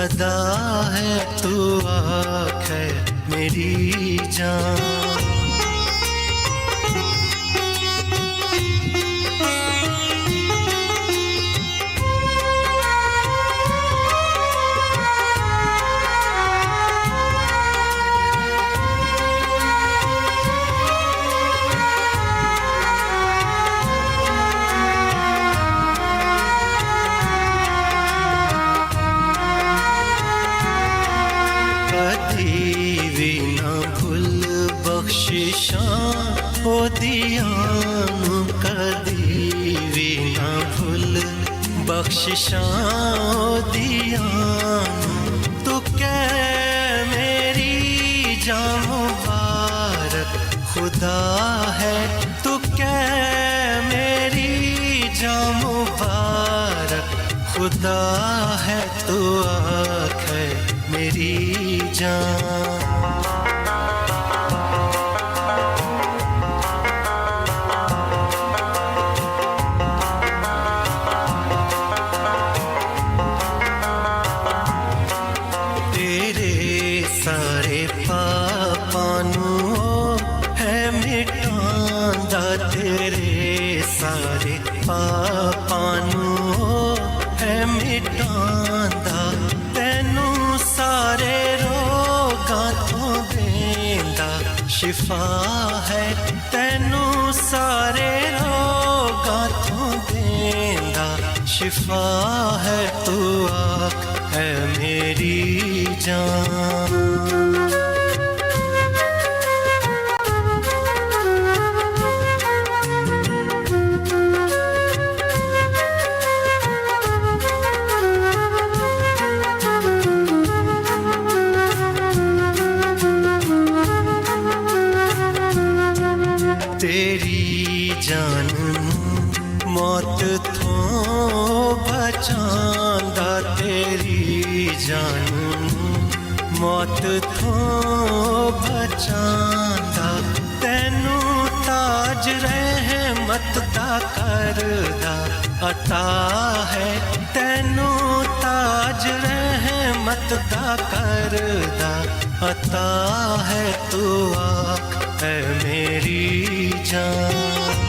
सदा है तू आँख है मेरी जान। बख्शिशां ओ दियानू कदी भी ना भूल, बख्शिशां ओ दियानू तू कह मेरी जान मुबारक खुदा है, तू कह मेरी जान मुबारक खुदा है, तू आँख है मेरी जान। सारे पापानू है मिटांदा, तेरे सारे पापानू है मिटांदा, तैनू सारे रोगां तो देंदा शिफा है, तैनू सारे रोगां तो देंदा शिफा है, तू आँख है मेरी जान। तेरी जान मौत तो बचांदा, तेरी जान मौत तो बचांदा, तैनू ताज रहमत दा करदा अता है, तैनू ताज रहमत दा करदा अता है, तू आँख है मेरी जान।